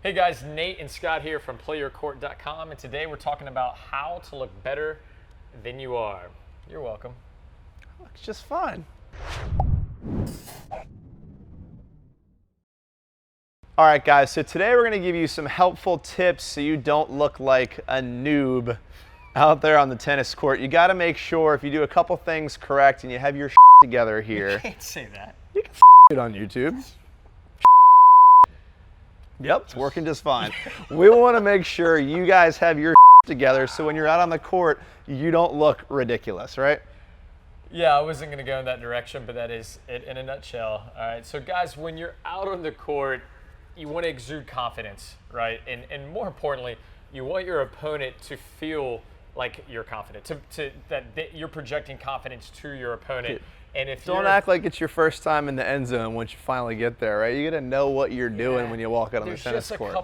Hey guys, Nate and Scott here from PlayYourCourt.com, and today we're talking about how to look better than you are. You're welcome. It's just fun. All right, guys, so today we're gonna give you some helpful tips so you don't look like a noob out there on the tennis court. You gotta make sure if you do a couple things correct and you have your together here. You can't say that. You can it on YouTube. Yep, it's working just fine. We want to make sure you guys have your together so when you're out on the court, you don't look ridiculous, right? Yeah, I wasn't going to go in that direction, but that is it in a nutshell. All right, so guys, when you're out on the court, you want to exude confidence, right? And more importantly, you want your opponent to feel like you're confident, that you're projecting confidence to your opponent. And if don't act like it's your first time in the end zone once you finally get there, right? You got to know what you're doing when you walk out on the tennis court.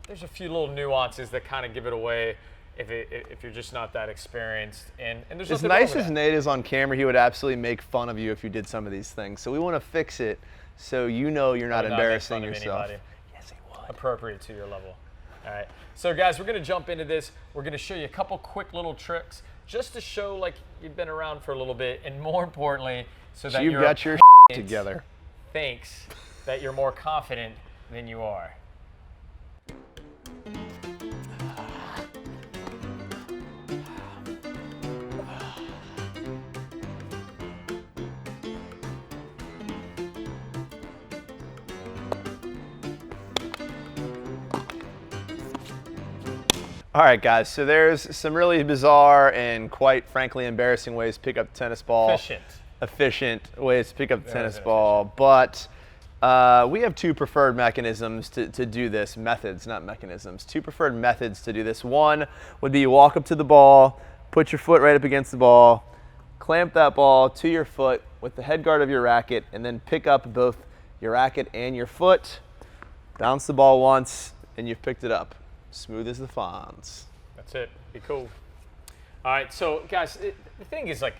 There's a few little nuances that kind of give it away if you're just not that experienced. And there's as nice as Nate is on camera, he would absolutely make fun of you if you did some of these things. So we want to fix it so you know you're not embarrassing yourself. Yes, he would. Appropriate to your level. All right. So guys, we're going to jump into this. We're going to show you a couple quick little tricks just to show like you've been around for a little bit, and more importantly, so that you've got your together. Thinks that you're more confident than you are. All right, guys, so there's some really bizarre and quite frankly embarrassing ways to pick up the tennis ball. Efficient ways to pick up the tennis ball, but we have two preferred mechanisms to do this. Methods, not mechanisms. Two preferred methods to do this. One would be you walk up to the ball, put your foot right up against the ball, clamp that ball to your foot with the head guard of your racket, and then pick up both your racket and your foot, bounce the ball once, and you've picked it up. Smooth as the Fonz. That's it. Be cool. All right, so guys, the thing is, like,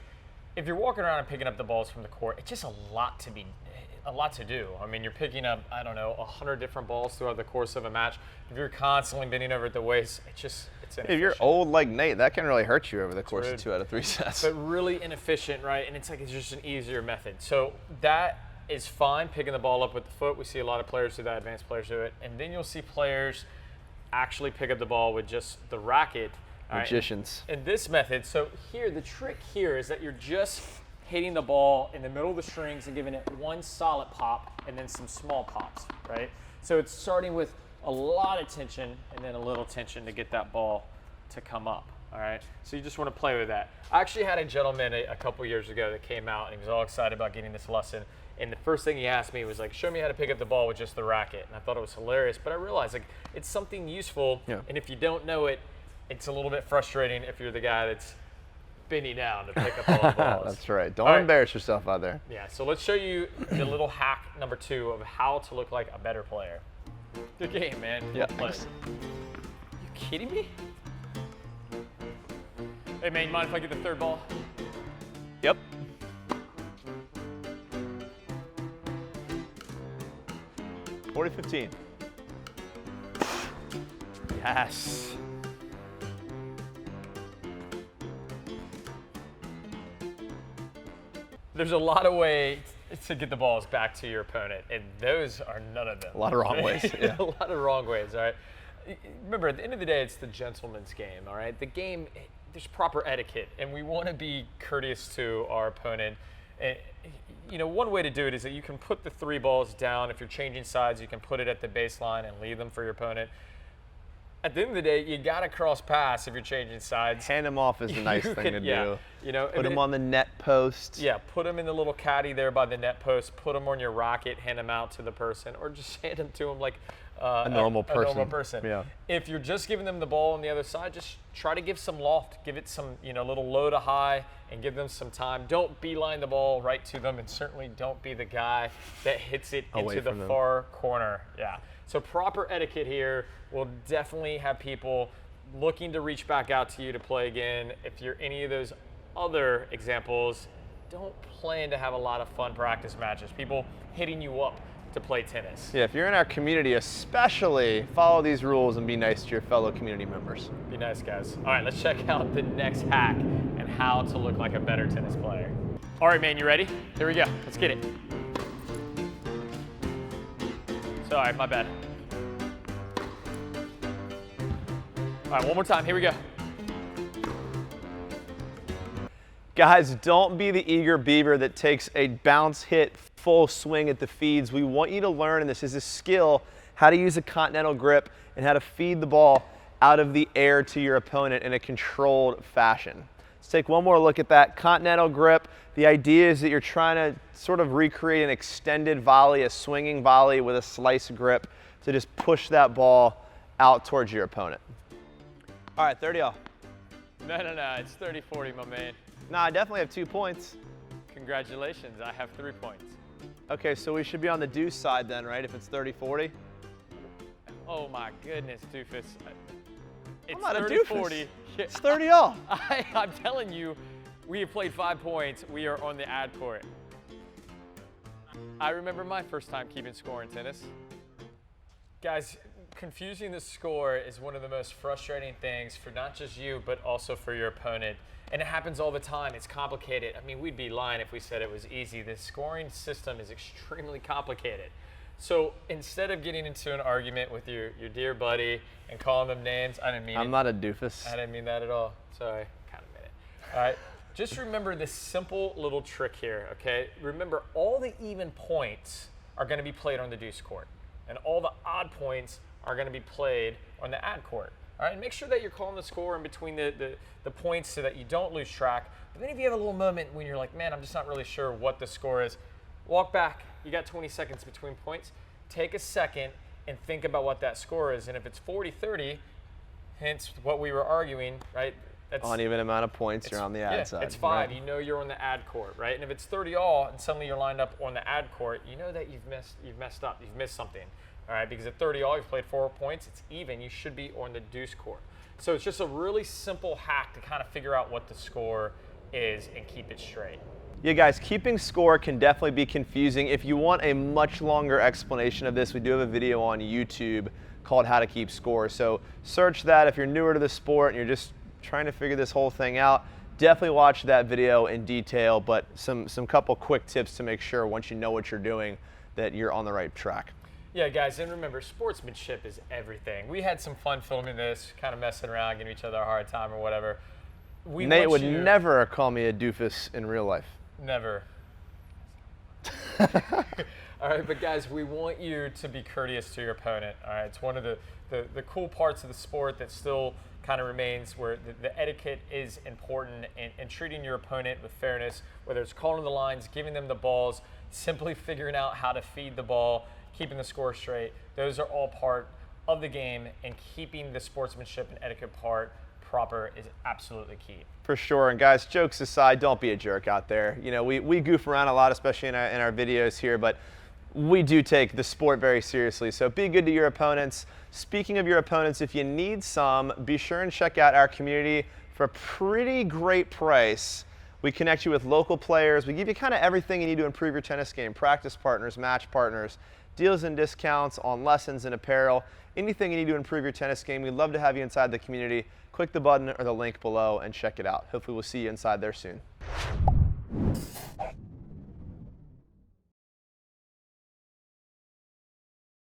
if you're walking around and picking up the balls from the court, it's just a lot to do. I mean, you're picking up, I don't know, 100 different balls throughout the course of a match. If you're constantly bending over at the waist, it's inefficient. If you're old like Nate, that can really hurt you over the course of 2 out of 3 sets. But really inefficient, right? And it's just an easier method. So that is fine, picking the ball up with the foot. We see a lot of players do that, advanced players do it. And then you'll see players actually pick up the ball with just the racket. Magicians. In this method, so here, the trick here is that you're just hitting the ball in the middle of the strings and giving it one solid pop and then some small pops, right? So it's starting with a lot of tension and then a little tension to get that ball to come up, all right? So you just want to play with that. I actually had a gentleman a couple years ago that came out and he was all excited about getting this lesson. And the first thing he asked me was like, show me how to pick up the ball with just the racket. And I thought it was hilarious, but I realized like it's something useful. Yeah. And if you don't know it, it's a little bit frustrating if you're the guy that's bending down to pick up all the balls. That's right. Don't embarrass yourself out there. Yeah, so let's show you the little hack number 2 of how to look like a better player. Good game, man. Yeah. You kidding me? Hey, man, you mind if I get the third ball? Yep. .40-15. Yes. There's a lot of ways to get the balls back to your opponent, and those are none of them. A lot of wrong ways. Yeah. A lot of wrong ways, all right? Remember, at the end of the day, it's the gentleman's game, all right? The game, there's proper etiquette, and we want to be courteous to our opponent. And, you know, one way to do it is that you can put the 3 balls down. If you're changing sides, you can put it at the baseline and leave them for your opponent. At the end of the day, you got to cross pass if you're changing sides. Hand them off is a nice thing to do. You know, put them on the net post. Yeah, put them in the little caddy there by the net post. Put them on your racket, hand them out to the person, or just hand them to them like a normal person. A normal person. Yeah. If you're just giving them the ball on the other side, just try to give some loft. Give it some, little low to high, and give them some time. Don't beeline the ball right to them, and certainly don't be the guy that hits it into the far corner. Yeah. So proper etiquette here will definitely have people looking to reach back out to you to play again. If you're any of those other examples, don't plan to have a lot of fun practice matches. People hitting you up to play tennis. Yeah, if you're in our community, especially follow these rules and be nice to your fellow community members. Be nice, guys. All right, let's check out the next hack and how to look like a better tennis player. All right, man, you ready? Here we go. Let's get it. Sorry, my bad. All right, one more time. Here we go. Guys, don't be the eager beaver that takes a bounce hit full swing at the feeds. We want you to learn, and this is a skill, how to use a continental grip and how to feed the ball out of the air to your opponent in a controlled fashion. Let's take one more look at that continental grip. The idea is that you're trying to sort of recreate an extended volley, a swinging volley with a slice grip to just push that ball out towards your opponent. All right, 30 all. No, it's 30-40, my man. No, I definitely have 2 points. Congratulations, I have 3 points. Okay, so we should be on the deuce side then, right, if it's 30-40? Oh my goodness, doofus. It's I'm not a 30-40. doofus. It's 30 all. I'm telling you, we have played 5 points. We are on the ad court. I remember my first time keeping score in tennis. Guys, confusing the score is one of the most frustrating things for not just you, but also for your opponent. And it happens all the time. It's complicated. I mean, we'd be lying if we said it was easy. The scoring system is extremely complicated. So instead of getting into an argument with your dear buddy and calling them names, I didn't mean it. I'm not a doofus. I didn't mean that at all. Sorry, kind of meant it. All right, just remember this simple little trick here, okay? Remember, all the even points are gonna be played on the deuce court, and all the odd points are gonna be played on the ad court. All right, and make sure that you're calling the score in between the points so that you don't lose track. But then if you have a little moment when you're like, man, I'm just not really sure what the score is, walk back. You got 20 seconds between points. Take a second and think about what that score is. And if it's 40-30, hence what we were arguing, right? That's uneven amount of points, you're on the ad side. It's 5, right? you know you're on the ad court, right? And if it's 30 all and suddenly you're lined up on the ad court, you know that you've messed up, you've missed something. All right, because at 30 all, you've played 4 points, it's even, you should be on the deuce court. So it's just a really simple hack to kind of figure out what the score is and keep it straight. Yeah, guys, keeping score can definitely be confusing. If you want a much longer explanation of this, we do have a video on YouTube called How to Keep Score. So search that if you're newer to the sport and you're just trying to figure this whole thing out. Definitely watch that video in detail, but some couple quick tips to make sure once you know what you're doing that you're on the right track. Yeah, guys, and remember, sportsmanship is everything. We had some fun filming this, kind of messing around, giving each other a hard time or whatever. Nate would never call me a doofus in real life. Never. All right, but guys, we want you to be courteous to your opponent. All right, it's one of the cool parts of the sport that still kind of remains, where the etiquette is important, and treating your opponent with fairness, whether it's calling the lines, giving them the balls, simply figuring out how to feed the ball, keeping the score straight. Those are all part of the game, and keeping the sportsmanship and etiquette part proper is absolutely key. For sure. And guys, jokes aside, don't be a jerk out there. You know, we goof around a lot, especially in our videos here, but we do take the sport very seriously. So be good to your opponents. Speaking of your opponents, if you need some, be sure and check out our community for a pretty great price. We connect you with local players. We give you kind of everything you need to improve your tennis game: practice partners, match partners, deals and discounts on lessons and apparel, anything you need to improve your tennis game. We'd love to have you inside the community. Click the button or the link below and check it out. Hopefully we'll see you inside there soon.